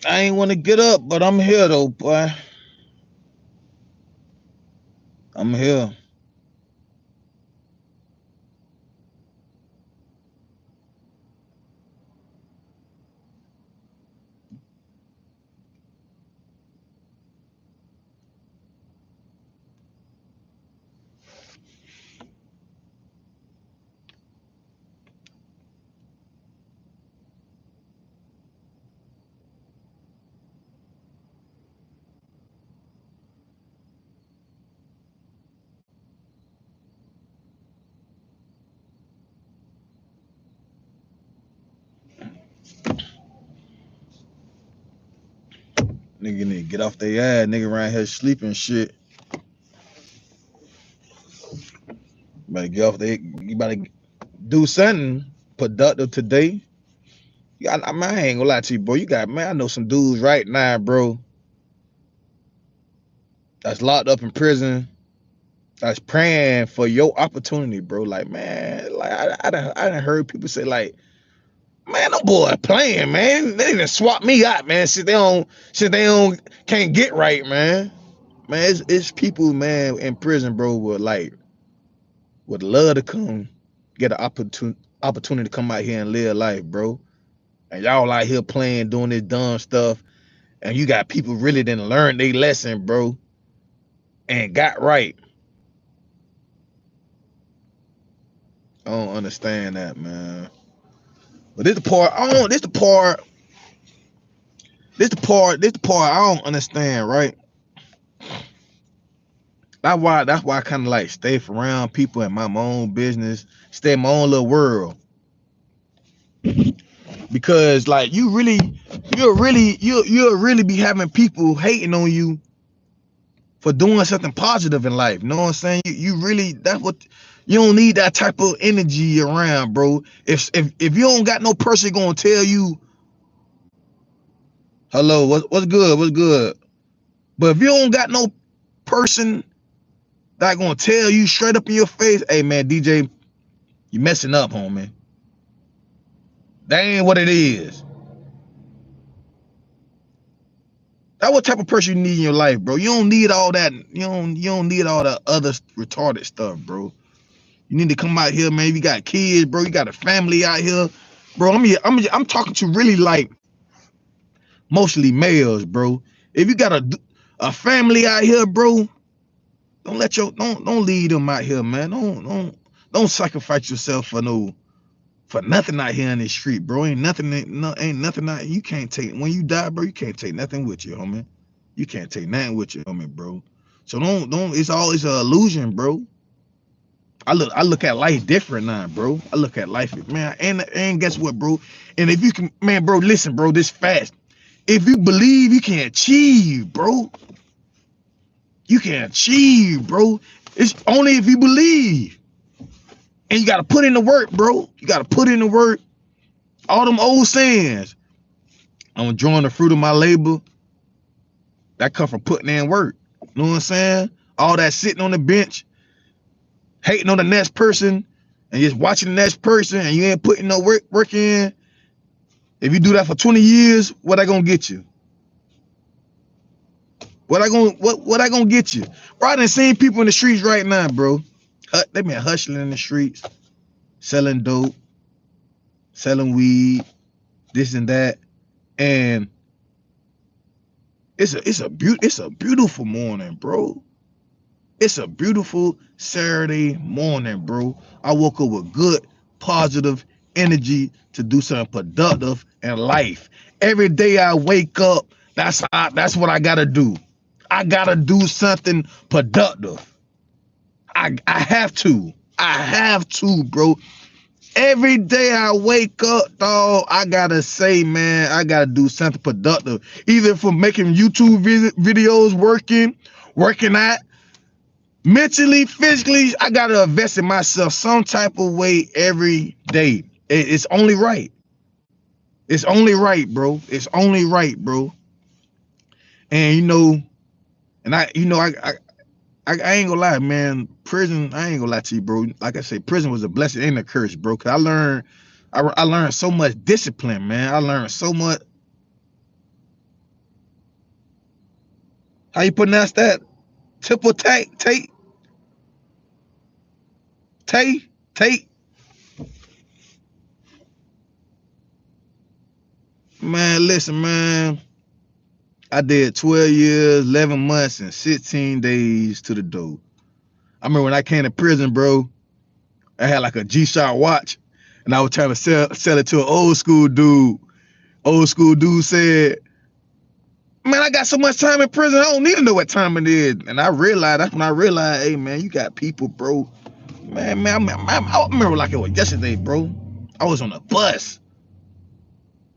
I ain't want to get up, but I'm here though, boy. I'm here. Nigga need to get off their ass. Nigga around here sleeping shit. Better get off they. You better do something productive today. Yeah, I mean, I ain't gonna lie to you, bro. You got man. I know some dudes right now, bro. That's locked up in prison. That's praying for your opportunity, bro. Like man, like I done heard people say like, man, them boy playing, man. They done swap me out, man. Shit they don't can't get right, man. Man, it's people, man, in prison, bro, would love to come get an opportunity to come out here and live life, bro. And y'all out here playing, doing this dumb stuff, and you got people really didn't learn their lesson, bro, and got right. I don't understand that, man. But this the part I don't. This the part I don't understand, right? That's why I kind of like stay around people in my own business, stay in my own little world, because like you'll really be having people hating on you for doing something positive in life. You know what I'm saying? You really that's what you don't need that type of energy around, bro. If you don't got no person gonna tell you, hello, what's good, what's good. But if you don't got no person that gonna tell you straight up in your face, hey man, DJ, you messing up, homie. That ain't what it is. That's what type of person you need in your life, bro. You don't need all that. You don't need all the other retarded stuff, bro. You need to come out here, man. You got kids, bro. You got a family out here, bro. I'm talking to really like mostly males, bro. If you got a family out here, bro, don't leave them out here, man. Don't sacrifice yourself for nothing out here in the street, bro. Ain't nothing out. You can't take when you die, bro. You can't take nothing with you, homie. You can't take nothing with you, homie, bro. So don't. It's always an illusion, bro. I look at life different now, bro. I look at life, man, and guess what, bro? And if you can, man, bro, listen, bro, this fast. If you believe, you can achieve, bro. You can achieve, bro. It's only if you believe. And you gotta put in the work, bro. You gotta put in the work. All them old sayings. I'm enjoying the fruit of my labor. That come from putting in work. You know what I'm saying? All that sitting on the bench, hating on the next person, and just watching the next person, and you ain't putting no work in. If you do that for 20 years, what I gonna get you? What I gonna get you? Bro, I done seen people in the streets right now, bro. They been hustling in the streets, selling dope, selling weed, this and that. And it's a beautiful morning, bro. It's a beautiful Saturday morning, bro. I woke up with good, positive energy to do something productive in life. Every day I wake up, that's what I gotta do. I gotta do something productive. I have to. I have to, bro. Every day I wake up, dog, I gotta say, man, I gotta do something productive. Either for making YouTube videos, working out, mentally, physically, I gotta invest in myself some type of way every day. It's only right. It's only right, bro. It's only right, bro. And and I ain't gonna lie, man. Prison, I ain't gonna lie to you, bro. Like I say, prison was a blessing and a curse, bro. Cause I learned so much discipline, man. I learned so much. How you pronounce that? Triple Tate. Man, listen, man. I did 12 years, 11 months, and 16 days to the door. I remember when I came to prison, bro, I had like a G-Shock watch, and I was trying to sell it to an old school dude. Old school dude said, man, I got so much time in prison, I don't need to know what time it is. And that's when I realized, hey, man, you got people, bro. Man, I remember like it was yesterday, bro. I was on a bus.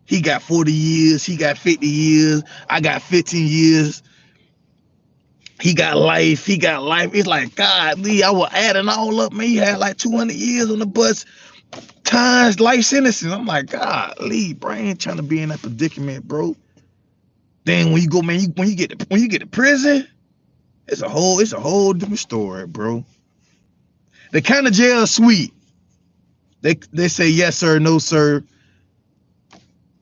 He got 40 years, he got 50 years, I got 15 years. He got life. It's like, God, Lee, I was adding all up, man. He had like 200 years on the bus, times life sentences. I'm like, God, Lee, bro, I ain't trying to be in that predicament, bro. Then when you go, man, when you get to prison, it's a whole different story, bro. The kind of jail sweet. They say yes sir, no sir.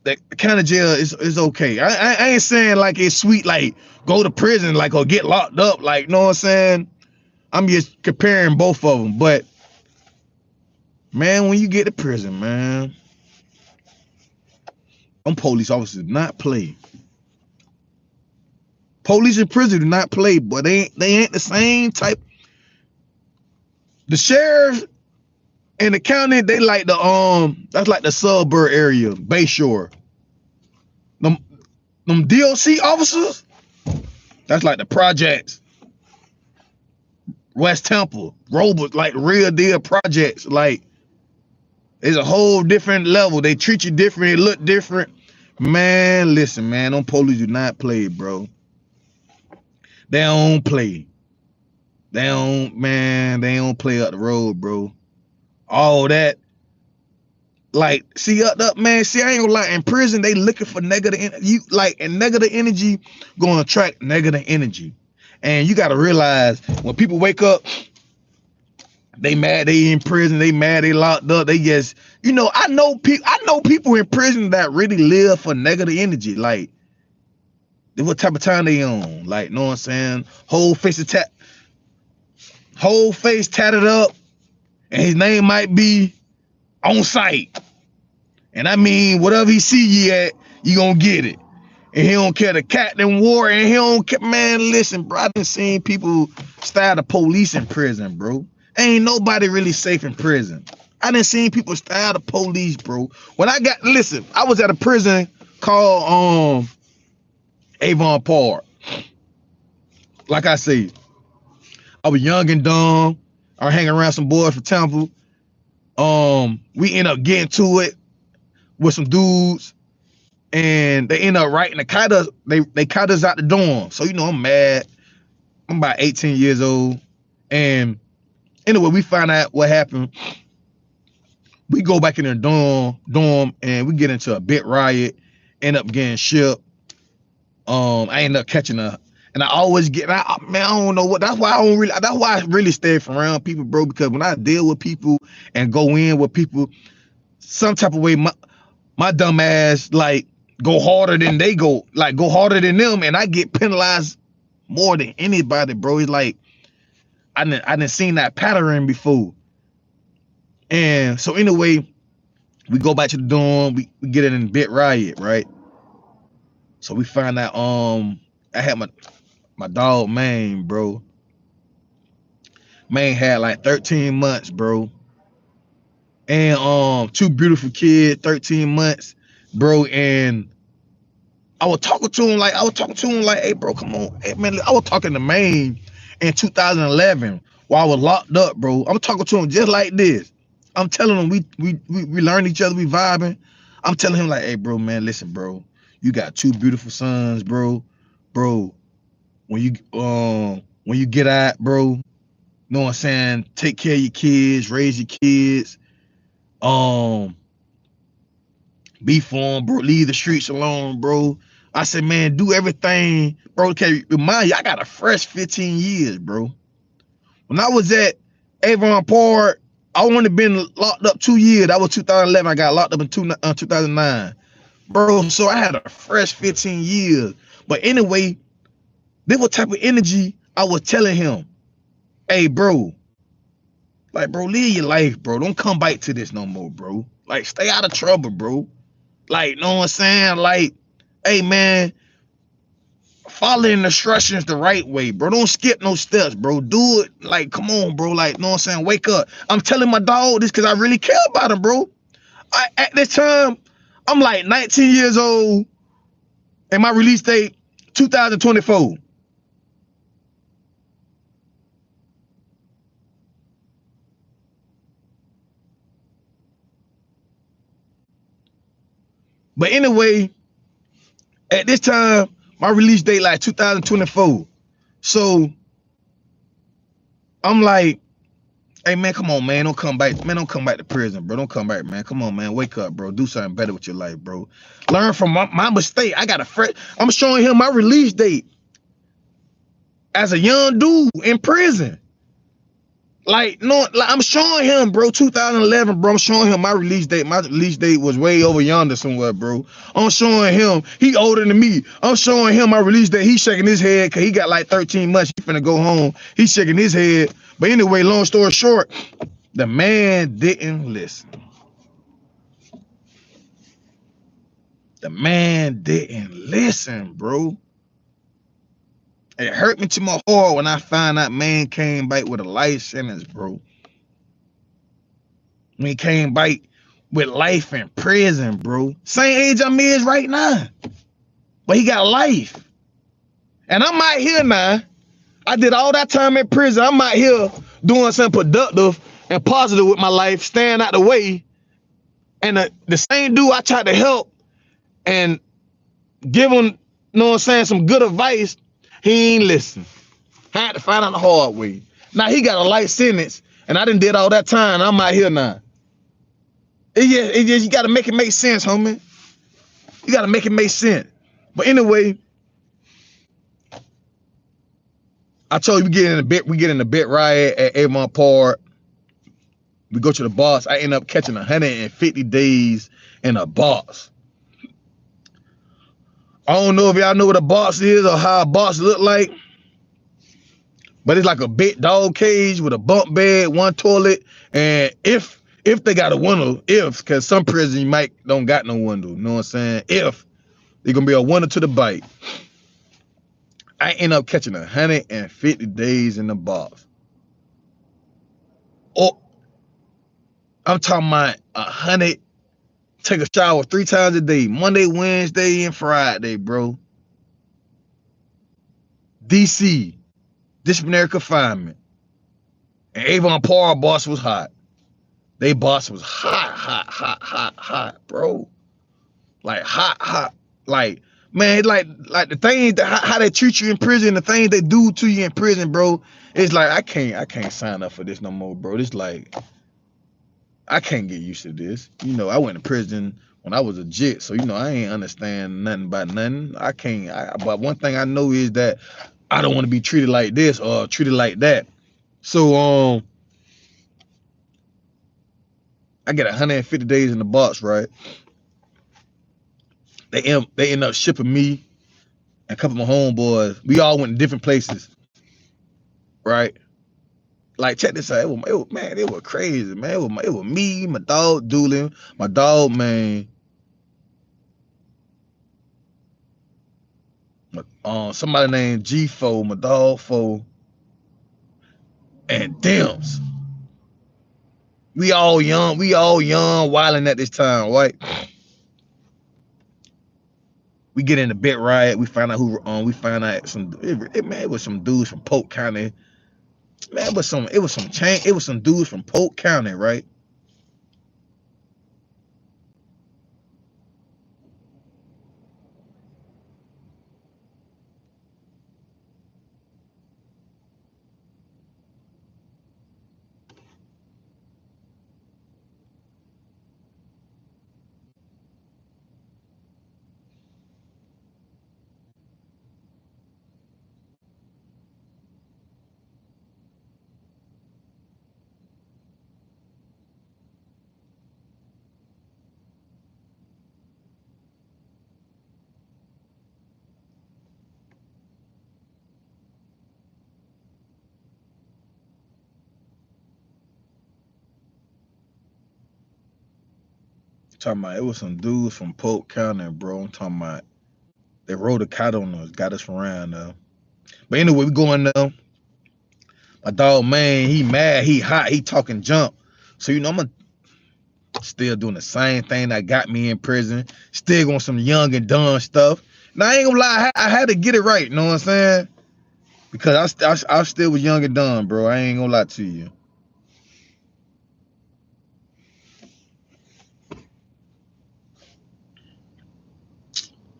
That kind of jail is okay. I ain't saying like it's sweet, like go to prison, like or get locked up, like, know what I'm saying? I'm just comparing both of them. But man, when you get to prison, man, them police officers do not play. Police in prison do not play, but they ain't the same type. The sheriff and the county, they like that's like the suburb area, Bayshore. Them DOC officers, that's like the projects. West Temple, Robles, like real deal projects. Like, it's a whole different level. They treat you different, they look different. Man, listen, man, them police do not play, bro. They don't play. They don't play up the road, bro. All that. Like, see, man, see, I ain't gonna lie, in prison, they looking for negative energy. And negative energy gonna attract negative energy. And you gotta realize, when people wake up, they mad they in prison, they mad they locked up, they just, I know people in prison that really live for negative energy. Like, what type of time they on? Like, know what I'm saying? Whole face tatted up, and his name might be on sight. And I mean, whatever he see you at, you gonna get it. And he don't care the captain war, and he don't care. Man, listen, bro, I done seen people style the police in prison, bro. Ain't nobody really safe in prison. I done seen people style the police, bro. I was at a prison called Avon Park. Like I say, I was young and dumb. I was hanging around some boys from Temple. We end up getting to it with some dudes, and they end up writing they cut us out the dorm. So I'm mad. I'm about 18 years old. And anyway, we find out what happened. We go back in the dorm and we get into a bit riot, end up getting shipped. I end up catching and I always get, man, I don't know what, that's why I really stay from around people, bro, because when I deal with people and go in with people, some type of way, my dumb ass, like, go harder than they go harder than them, and I get penalized more than anybody, bro. It's like, I done seen that pattern before. And so anyway, we go back to the dorm, we get in a bit riot, right? So we find out, I had my dog, Maine, bro. Maine had like 13 months, bro. And two beautiful kids, 13 months, bro. And I was talking to him like, hey, bro, come on. Hey, man, I was talking to Maine in 2011 while I was locked up, bro. I'm talking to him just like this. I'm telling him we learn each other, we vibing. I'm telling him like, hey, bro, man, listen, bro. You got two beautiful sons, bro. Bro, when you get out, bro, know what I'm saying? Take care of your kids, raise your kids. Be for them, bro. Leave the streets alone, bro. I said, man, do everything, bro. Okay, remind you, I got a fresh 15 years, bro. When I was at Avon Park, I only been locked up 2 years. That was 2011. I got locked up in 2009, bro. So I had a fresh 15 years. But anyway, This what type of energy I was telling him. Hey, bro, like, bro, live your life, bro. Don't come back to this no more, bro. Like, stay out of trouble, bro. Like, know what I'm saying? Like, hey, man, follow the instructions the right way, bro. Don't skip no steps, bro. Do it. Like, come on, bro. Like, know what I'm saying? Wake up. I'm telling my dog this because I really care about him, bro. At this time, I'm like 19 years old, and my release date, 2024. But anyway, at this time, my release date like 2024. So I'm like, hey man, come on, man. Don't come back. Man, don't come back to prison, bro. Don't come back, man. Come on, man. Wake up, bro. Do something better with your life, bro. Learn from my mistake. I got a fresh. I'm showing him my release date as a young dude in prison. Like, no, like I'm showing him, bro, 2011, bro. I'm showing him my release date. My release date was way over yonder somewhere, bro. I'm showing him, he older than me. I'm showing him my release date. He's shaking his head because he got like 13 months. He finna go home. He's shaking his head. But anyway, long story short, the man didn't listen. The man didn't listen, bro. It hurt me to my heart when I found out man came back with a life sentence, bro. When he came back with life in prison, bro. Same age I'm is right now. But he got life. And I'm out here now. I did all that time in prison. I'm out here doing something productive and positive with my life, staying out the way. And the same dude I tried to help and give him, you know what I'm saying, some good advice, he ain't listen. I had to find out the hard way. Now he got a life sentence, and I done did all that time. I'm out here now. It just you gotta make it make sense, homie. You gotta make it make sense. But anyway, I told you we get in the bit riot at Avon Park. We go to the box. I end up catching 150 days in a box. I don't know if y'all know what a box is or how a box look like, but it's like a big dog cage with a bunk bed, one toilet, and if they got a window, because some prison you might don't got no window, you know what I'm saying? If there's gonna be a window to the bite. I end up catching 150 days in the box. Oh, I'm talking about 100. Take a shower 3 times a day, Monday, Wednesday, and Friday, bro. DC, disciplinary confinement. And Avon Park boss was hot. They boss was hot, bro. Like hot. Like, man, like the things that how they treat you in prison, the things they do to you in prison, bro. It's like I can't sign up for this no more, bro. It's like I can't get used to this. You know, I went to prison when I was a jit, so you know I ain't understand nothing about nothing. I can't. But one thing I know is that I don't want to be treated like this or treated like that. So I get 150 days in the box, right? They end up shipping me and a couple of my homeboys. We all went to different places, right? Like, check this out. It was crazy, man. It was me, my dog Doolin, my dog, man. Somebody named G4, my dog 4, and Dims. We all young, wilding at this time, right? We get in the bit riot. We find out we find out it was some dudes from Polk County. Man, it was some dudes from Polk County, right? Talking about it was some dudes from Polk County, bro. I'm talking about they rode a kite on us, got us around now. But anyway, we going now. My dog, man, he mad, he hot, he talking jump. So you know, I'm still doing the same thing that got me in prison. Still going some young and dumb stuff. Now I ain't gonna lie, I had to get it right. You know what I'm saying? Because I still was young and dumb, bro. I ain't gonna lie to you.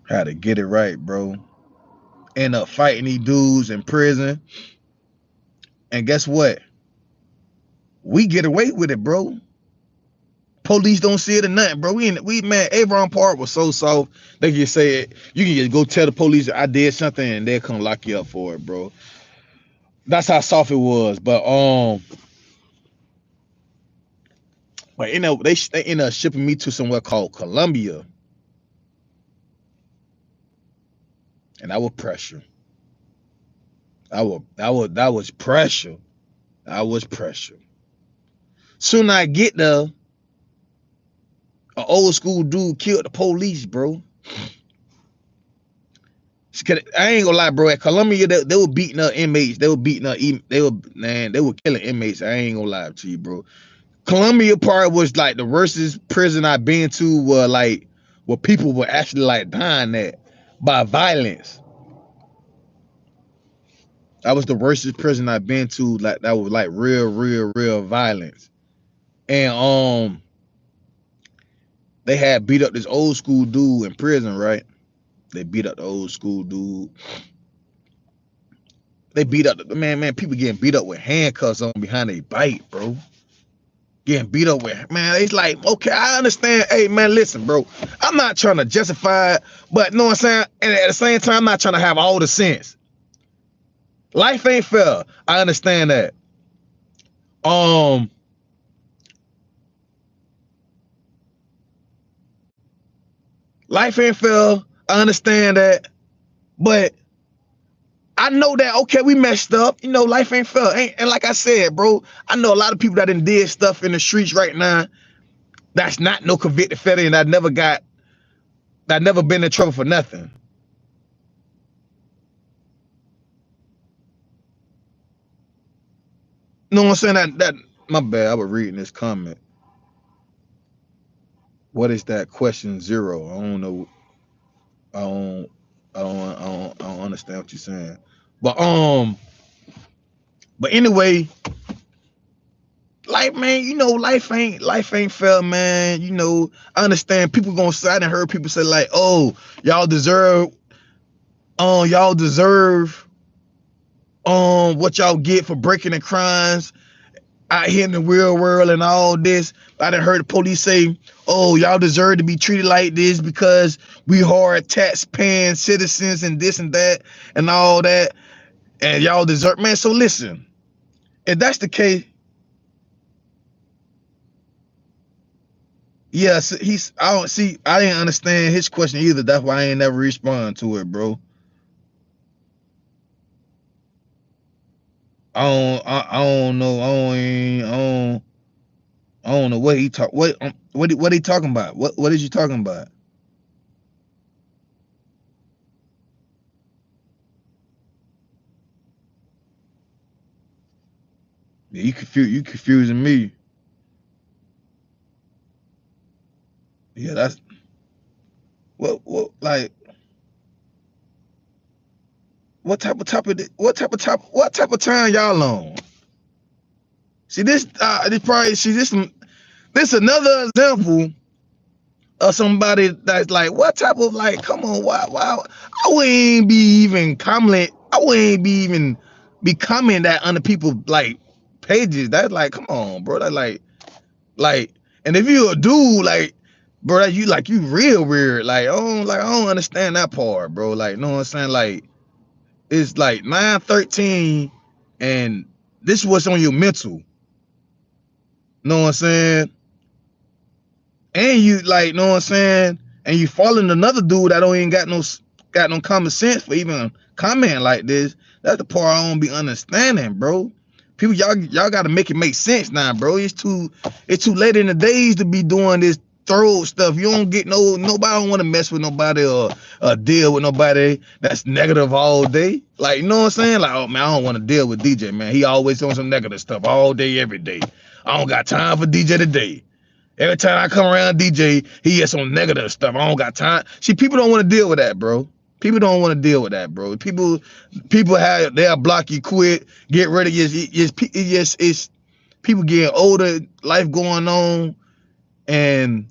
Had to get it right, bro. End up fighting these dudes in prison. And guess what? We get away with it, bro. Police don't see it or nothing, bro. We man, Avon Park was so soft. They can just say it. You can just go tell the police that I did something and they'll come lock you up for it, bro. That's how soft it was. But you know, they end up shipping me to somewhere called Columbia. And that was pressure. That was pressure. That was pressure. Soon I get there, an old school dude killed the police, bro. I ain't gonna lie, bro. At Columbia, they were beating up inmates. They were killing inmates. I ain't gonna lie to you, bro. Columbia part was like the worstest prison I've been to, where people were actually like dying at by violence. That was the worstest prison I've been to, like that was like real violence. And they had beat up this old school dude in prison, right? They beat up the old school dude. They beat up the man. People getting beat up with handcuffs on behind a bite, bro. Getting beat up with, man. It's like, okay, I understand. Hey, man, listen, bro. I'm not trying to justify it, but you know what I'm saying? And at the same time, I'm not trying to have all the sense. Life ain't fair. I understand that. Life ain't fair. I understand that. But I know that, okay, we messed up. You know, life ain't fair. And like I said, bro, I know a lot of people that done did stuff in the streets right now that's not no convicted felon and that never been in trouble for nothing. You know what I'm saying? That my bad, I was reading this comment. What is that question 0? I don't know. I don't understand what you're saying. But anyway, like, man, you know, life ain't fair, man. You know, I understand people gonna say, I done heard people say like, oh, y'all deserve what y'all get for breaking the crimes out here in the real world and all this. I done heard the police say, oh, y'all deserve to be treated like this because we hard tax paying citizens and this and that and all that, and y'all deserve, man. So listen, if that's the case, yeah, so I didn't understand his question either. That's why I ain't never respond to it, bro. I don't know. I don't know what he talk. What he talking about? What is you talking about? Yeah, you confusing me. Yeah, that's what like what type of time y'all on? See this another example of somebody that's like, what type of, like, come on, why I wouldn't be even comment. I wouldn't be even be commenting that under people like pages. That's like, come on, bro. That like, and if you a dude, like, bro, that you real weird. Like, I don't understand that part, bro. Like, you know what I'm saying? Like, it's like 9:13, and this was on your mental. You know what I'm saying? And you, like, you know what I'm saying? And you following another dude that don't even got no common sense for even comment like this. That's the part I don't be understanding, bro. People, y'all gotta make it make sense now, bro. It's too late in the days to be doing this throw stuff. You don't get nobody don't want to mess with nobody or deal with nobody that's negative all day. Like, you know what I'm saying? Like, oh man, I don't want to deal with DJ, man. He always doing some negative stuff all day, every day. I don't got time for DJ today. Every time I come around DJ, he has some negative stuff. I don't got time. See, people don't want to deal with that, bro. People don't want to deal with that, bro. People they'll block you, quit, get rid of you. It's people getting older, life going on, and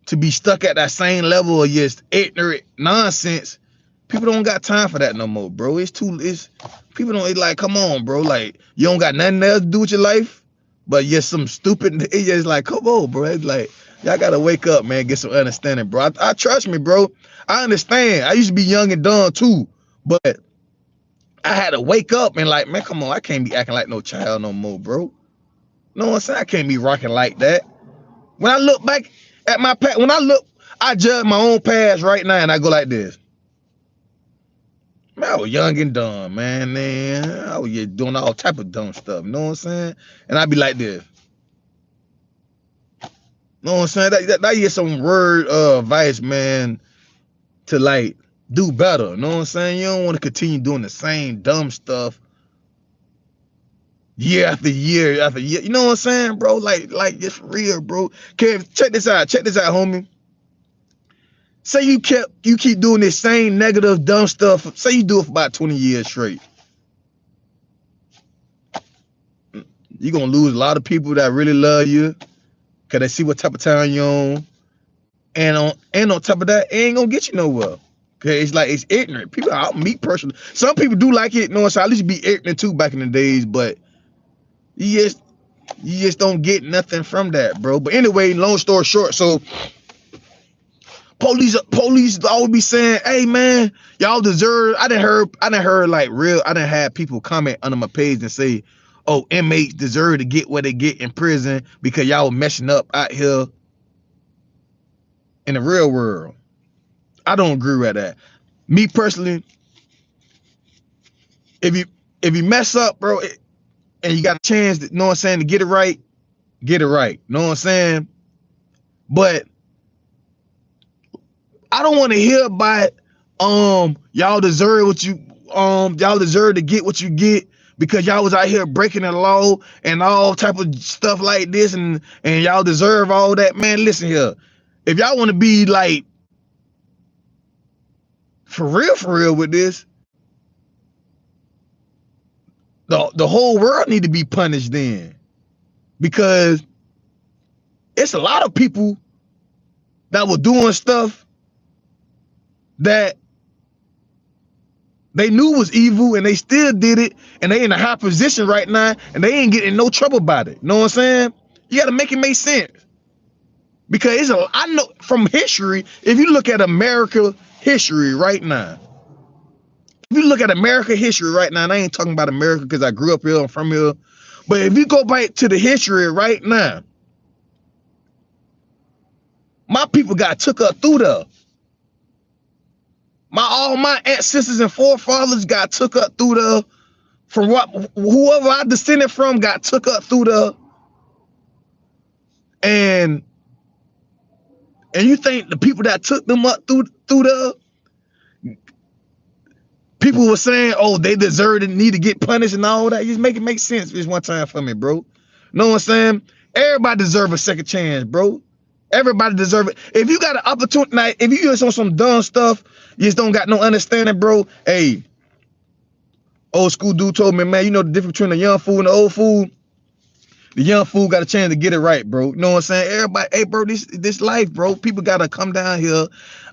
to be stuck at that same level of just ignorant nonsense, people don't got time for that no more, bro. People don't, like, come on, bro. Like, you don't got nothing else to do with your life, but just some stupid, it's just like, come on, bro. It's like, y'all gotta wake up, man, get some understanding, bro. I trust me, bro. I understand. I used to be young and dumb too, but I had to wake up and like, man, come on, I can't be acting like no child no more, bro. No one said I can't be rocking like that. When I look back at my past, I judge my own past right now and I go like this. Man, I was young and dumb, man. I was just doing all type of dumb stuff, you know what I'm saying? And I be like this. You know what I'm saying? That is some word advice, man, to like do better. You know what I'm saying? You don't want to continue doing the same dumb stuff year after year after year. You know what I'm saying, bro? Like it's real, bro. Kev, check this out, homie. Say you keep doing this same negative, dumb stuff. Say you do it for about 20 years straight. You're gonna lose a lot of people that really love you, cause they see what type of time you're on. And on top of that, it ain't gonna get you nowhere. Okay, it's like it's ignorant. People, me personally, some people do like it. No, so I used to be ignorant too back in the days, but you just don't get nothing from that, bro. But anyway, long story short, so police always be saying, hey man, y'all deserve. I done heard like real, I done had people comment under my page and say, oh, inmates deserve to get what they get in prison because y'all messing up out here in the real world. I don't agree with that. Me personally, if you mess up, bro, and you got a chance to, know what I'm saying, to get it right, know what I'm saying? But I don't want to hear about y'all deserve what you y'all deserve to get what you get because y'all was out here breaking the law and all type of stuff like this, and y'all deserve all that. Man, listen here. If y'all want to be like for real with this, the whole world need to be punished then, because it's a lot of people that were doing stuff that they knew was evil and they still did it, and they in a high position right now and they ain't getting no trouble about it. You know what I'm saying? You got to make it make sense, because I know from history, if you look at America history right now, and I ain't talking about America because I grew up here, I'm from here, but if you go back to the history right now, my people got took up through there. All my ancestors and forefathers got took up through there. From whoever I descended from got took up through there. And you think the people that took them up through there, people were saying, oh, they deserve and need to get punished and all that. Just make it make sense this one time for me, bro. Know what I'm saying? Everybody deserve a second chance, bro. Everybody deserve it. If you got an opportunity, like, if you just on some dumb stuff, you just don't got no understanding, bro. Hey, old school dude told me, man, you know the difference between the young fool and the old fool? The young fool got a chance to get it right, bro. You know what I'm saying? Everybody, hey, bro, this life, bro. People gotta come down here,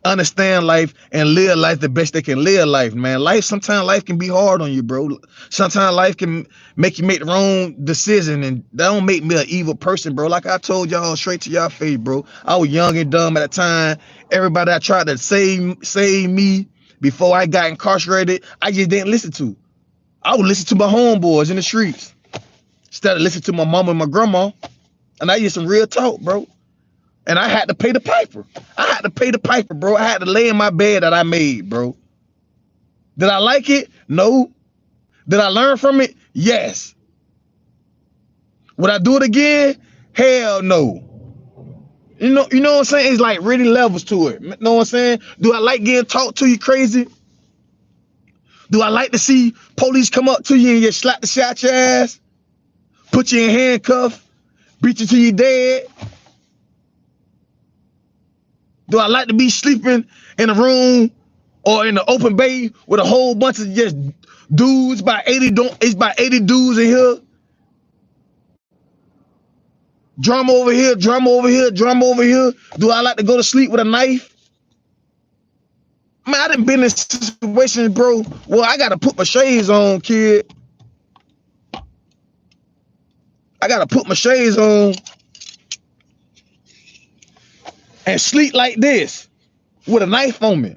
understand life, and live life the best they can live life, man. Sometimes life can be hard on you, bro. Sometimes life can make you make the wrong decision, and that don't make me an evil person, bro. Like I told y'all straight to y'all face, bro. I was young and dumb at the time. Everybody that tried to save me before I got incarcerated, I just didn't listen to. I would listen to my homeboys in the streets instead of listening to my mama and my grandma. And I used some real talk, bro. And I had to pay the piper. Bro. I had to lay in my bed that I made, bro. Did I like it? No. Did I learn from it? Yes. Would I do it again? Hell no. You know what I'm saying? It's like really levels to it. You know what I'm saying? Do I like getting talked to you crazy? Do I like to see police come up to you and just slap the shit out your ass? Put you in handcuffs? Beat you till you dead? Do I like to be sleeping in a room or in the open bay with a whole bunch of just dudes, about 80, it's about 80 dudes in here? Drama over here, drama over here, drama over here. Do I like to go to sleep with a knife? Man, I done been in situations, bro. Well, I gotta put my shades on, kid. I gotta put my shades on and sleep like this with a knife on me.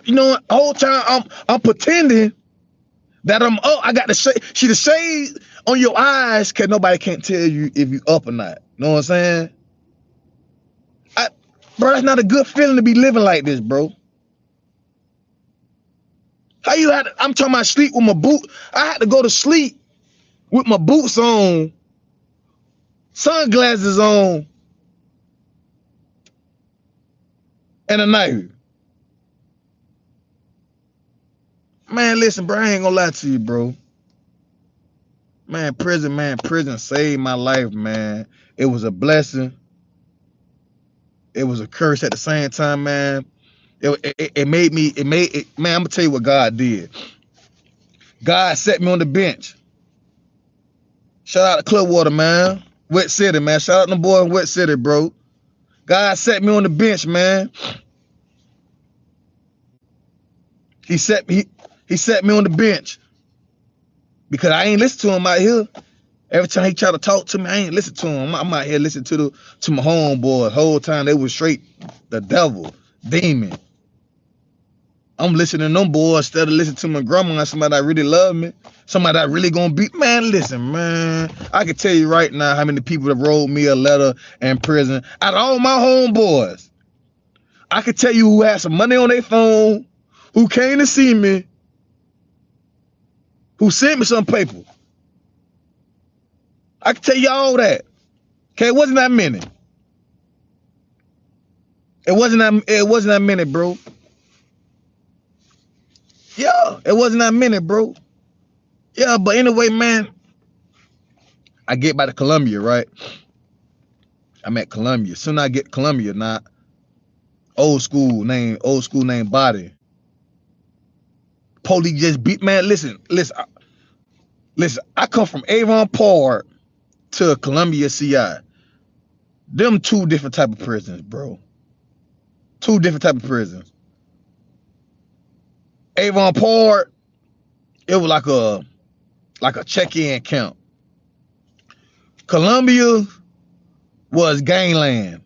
You know what? The whole time I'm pretending that I'm up. I got the shade. See the shade on your eyes, cause nobody can't tell you if you up or not. You know what I'm saying? Bro, that's not a good feeling to be living like this, bro. How you had? I'm talking about sleep with my boot. I had to go to sleep with my boots on, sunglasses on, and a knife. Man, listen, bro, I ain't gonna lie to you, bro. Man, prison saved my life, man. It was a blessing. It was a curse at the same time, man. It made me, man, I'm gonna tell you what God did. God set me on the bench. Shout out to Clearwater, man. Wet City, man. Shout out to the boy in Wet City, bro. God set me on the bench, man. He set me on the bench because I ain't listen to him out here. Every time he try to talk to me, I ain't listen to him. I'm out here listening to my homeboy. The whole time they was straight the devil, demon. I'm listening to them boys instead of listening to my grandma and somebody that really love me. Somebody that really gonna be, man, listen, man. I can tell you right now how many people that wrote me a letter in prison. Out of all my homeboys, I can tell you who had some money on their phone, who came to see me, who sent me some paper. I can tell you all that. Okay, it wasn't that many. It wasn't that many, bro. Yeah, it wasn't that many, bro. Yeah, but anyway, man, I get by to Columbia, right? I'm at Columbia. Soon I get Columbia, now old school name Body. Police just beat, man. Listen. I come from Avon Park to Columbia CI. Them two different type of prisons, bro. Two different type of prisons. Avon Park, it was like a check-in camp. Columbia was gangland.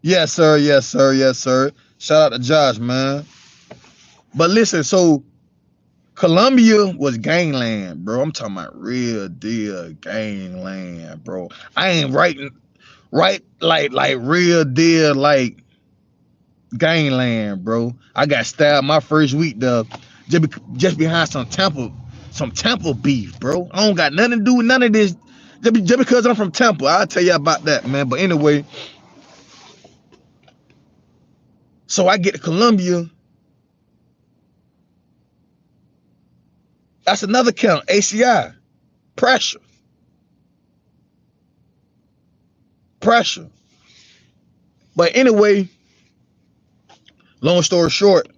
Yes, sir. Yes, sir. Yes, sir. Shout out to Josh, man. But listen, so Columbia was gangland, bro. I'm talking about real deal gangland, bro. I ain't right like real deal like gangland, bro. I got stabbed my first week though, just behind some Temple beef, bro. I don't got nothing to do with none of this. Just because I'm from Temple, I'll tell you about that, man. But anyway, so I get to Columbia. That's another count, ACI. Pressure. But anyway, long story short,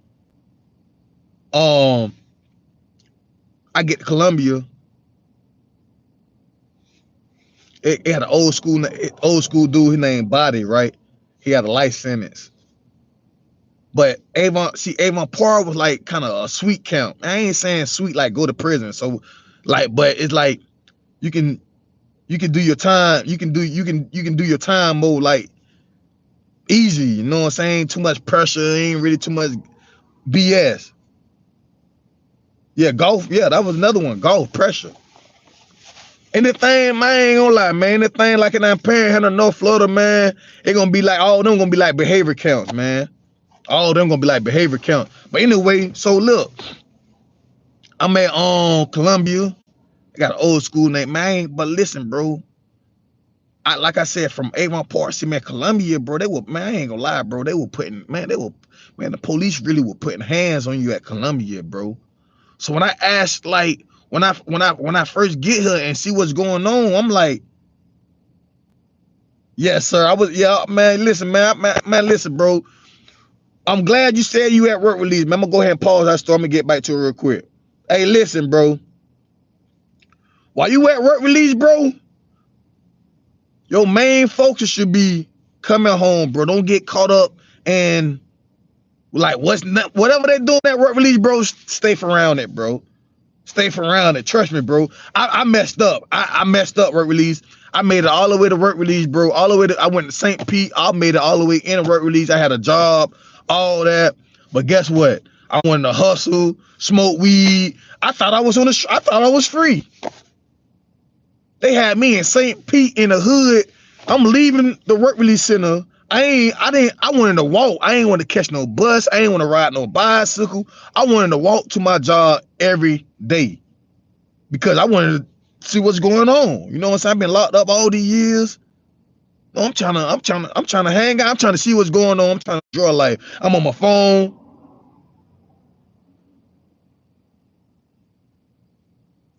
I get to Columbia. It had an old school dude, his name Body, right? He had a life sentence. But Avon Park was like kind of a sweet camp. I ain't saying sweet like go to prison. So like, but it's like you can do your time, you can do your time more like easy, you know what I'm saying? Too much pressure, ain't really too much BS. Yeah, golf, yeah, that was another one, golf pressure. And the thing, man, I ain't gonna lie, man, the thing like in that Panhandle, North Florida, man, it gonna be like, all of them gonna be like behavior counts, man. All of them gonna be like behavior count. But anyway, so look, I'm at Columbia. I got an old school name, man. But listen, bro. Like I said, from Avon Park, see, man, Columbia, bro, they were, man, I ain't gonna lie, bro. They were putting, man, the police really were putting hands on you at Columbia, bro. So when I asked, like, when I first get here and see what's going on, I'm like, yes, sir. Yeah, man, listen, man, listen, bro. I'm glad you said you at work release, man. I'm gonna go ahead and pause that story. I'm gonna get back to it real quick. Hey, listen, bro. While you at work release, bro, your main focus should be coming home, bro. Don't get caught up and like whatever they doing at work release, bro. Stay around it, bro. Stay around it. Trust me, bro. I messed up. I messed up work release. I made it all the way to work release, bro. All the way to, I went to St. Pete. I made it all the way in work release. I had a job, all that. But guess what? I wanted to hustle, smoke weed. I thought I was free. They had me in St. Pete in the hood. I'm leaving the work release center. I wanted to walk. I ain't want to catch no bus. I ain't want to ride no bicycle. I wanted to walk to my job every day because I wanted to see what's going on. You know what I'm saying? I've been locked up all these years. I'm trying to hang out. I'm trying to see what's going on. I'm trying to enjoy life. I'm on my phone.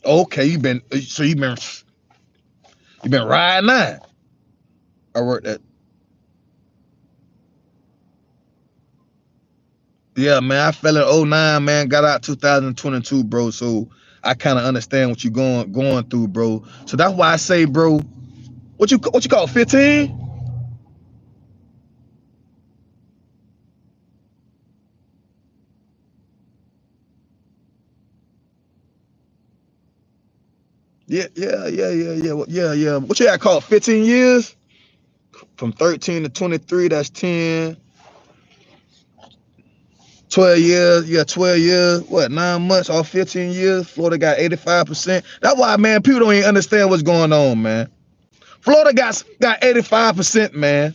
Okay, you've been riding that. I worked that. Yeah, man, I fell in 09, man, got out 2022, bro. So I kind of understand what you going through, bro. So that's why I say, bro, what you call 15? Yeah. What you got called 15 years? From 13 to 23, that's 10. 12 years, yeah, 12 years, what, 9 months or 15 years? Florida got 85%. That's why, man, people don't even understand what's going on, man. Florida got 85%, man.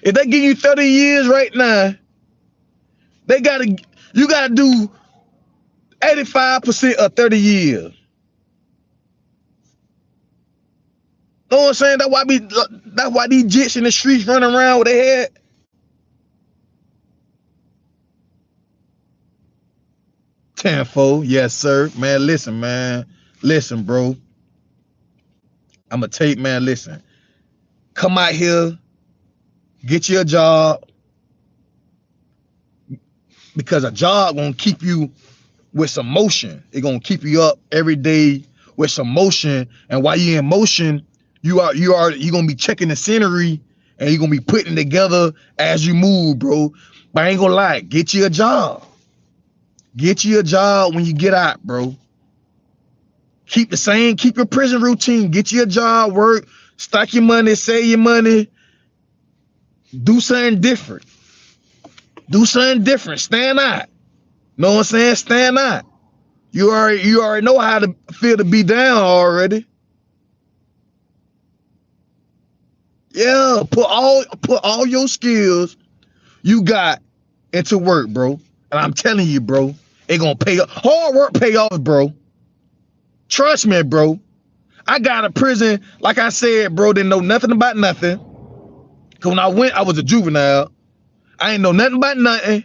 If they give you 30 years right now, you gotta do 85% of 30 years. Know what I'm saying? That's why these jits in the streets running around with their head. Tenfold, yes, sir. Man, listen, man. Listen, bro. I'ma tell you, man, listen. Come out here, get you a job. Because a job gonna keep you with some motion. It gonna keep you up every day with some motion. And while you're in motion, you gonna be checking the scenery and you're gonna be putting together as you move, bro. But I ain't gonna lie, get you a job. Get you a job when you get out, bro. Keep your prison routine. Get you a job, work, stack your money, save your money. Do something different. Do something different. Stand out. Know what I'm saying? Stand out. You already know how to feel to be down already. Yeah, put all your skills you got into work, bro. And I'm telling you, bro, it gonna pay off. Hard work pay off, bro. Trust me, bro. I got a prison, like I said, bro, didn't know nothing about nothing. Cause when I went, I was a juvenile. I ain't know nothing about nothing.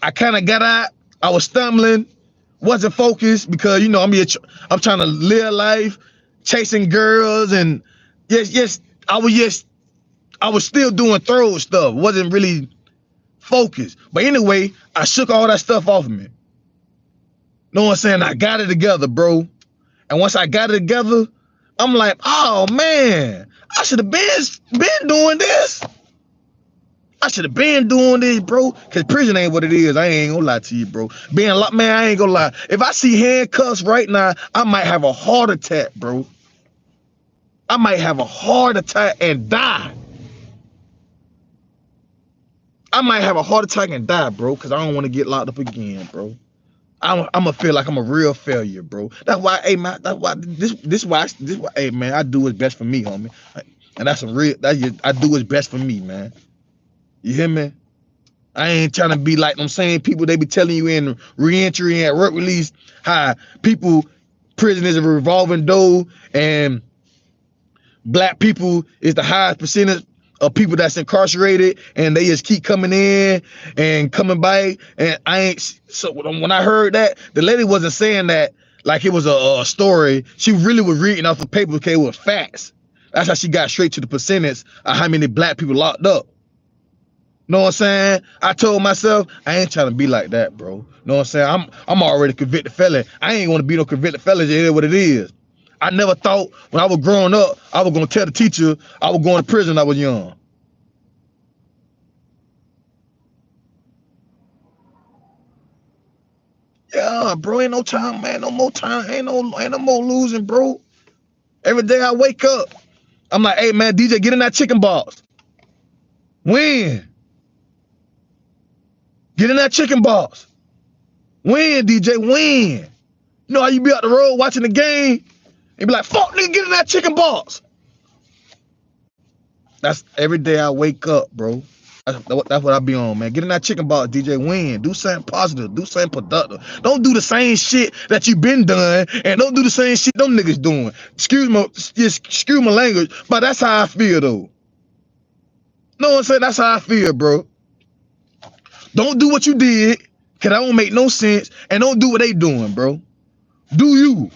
I kind of got out. I was stumbling, wasn't focused because you know I'm trying to live life, chasing girls, and yes, I was still doing thorough stuff. Wasn't really focused. But anyway, I shook all that stuff off of me. Know what I'm saying? I got it together, bro. And once I got it together, I'm like, oh man, I should have been doing this. I should have been doing this, bro. Cause prison ain't what it is. I ain't gonna lie to you, bro. Being locked, man, I ain't gonna lie. If I see handcuffs right now, I might have a heart attack, bro. I might have a heart attack and die. I might have a heart attack and die, bro, because I don't want to get locked up again, bro. I'm gonna feel like I'm a real failure, bro. That's why, hey man, hey man, I do what's best for me, homie. And that's I do what's best for me, man. You hear me? I ain't trying to be like them same people they be telling you in reentry and work release how people prison is a revolving door and black people is the highest percentage of people that's incarcerated and they just keep coming in and coming by. And I ain't, so when I heard that, the lady wasn't saying that like it was a story. She really was reading off the paper because it was facts. That's how she got straight to the percentage of how many black people locked up. Know what I'm saying? I told myself I ain't trying to be like that, bro. Know what I'm saying? I'm already a convicted felon. I ain't want to be no convicted felon. It is what it is. I never thought when I was growing up I was gonna tell the teacher I was going to prison when I was young. Yeah, bro, ain't no time, man. No more time. Ain't no more losing, bro. Every day I wake up, I'm like, hey man, DJ, get in that chicken box. Win. Get in that chicken box. Win, DJ, win. You know how you be out the road watching the game and be like, fuck nigga, get in that chicken box. That's every day I wake up, bro. That's what I be on, man. Get in that chicken box, DJ. Win. Do something positive. Do something productive. Don't do the same shit that you been done, and don't do the same shit them niggas doing. Excuse my language, but that's how I feel though. No one said that's how I feel, bro. Don't do what you did, cause that don't make no sense, and don't do what they doing, bro. Do you?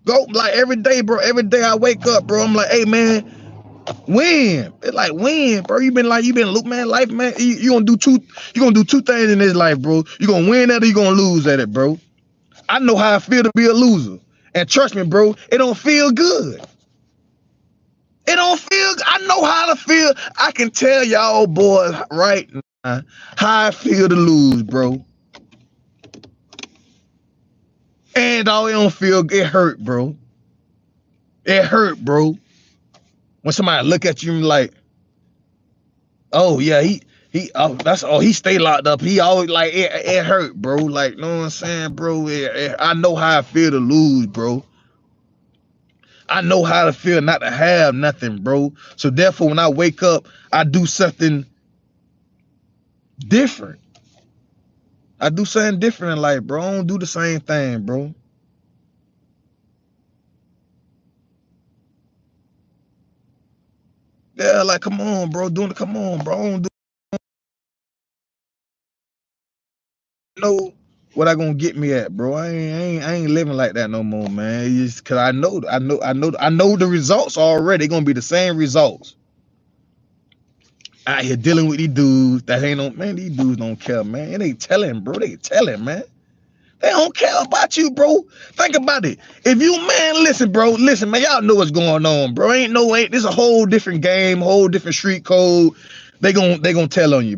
Go like every day, bro. Every day I wake up, bro. I'm like, hey man, win. It's like win, bro. You been loop, man. Life, man. You gonna do two things in this life, bro. You gonna win at it, you gonna lose at it, bro. I know how I feel to be a loser. And trust me, bro, it don't feel good. It don't feel, I know how to feel. I can tell y'all boys right now how I feel to lose, bro. And all it don't feel, it hurt, bro. It hurt, bro. When somebody look at you and like, oh yeah, he stay locked up. He always like it hurt, bro. Like, know what I'm saying, bro? I know how I feel to lose, bro. I know how to feel not to have nothing, bro. So therefore, when I wake up, I do something different. I do something different in life, bro. I don't do the same thing, bro. Yeah, like come on, bro. Come on, bro. I don't know what I gonna get me at, bro. I ain't living like that no more, man. It's just cause I know the results already. Gonna be the same results. Out here dealing with these dudes that ain't no man. These dudes don't care, man. And they telling, bro. They telling, man. They don't care about you, bro. Think about it. If you, man, listen, bro. Listen, man. Y'all know what's going on, bro. This a whole different game, whole different street code. They gonna tell on you.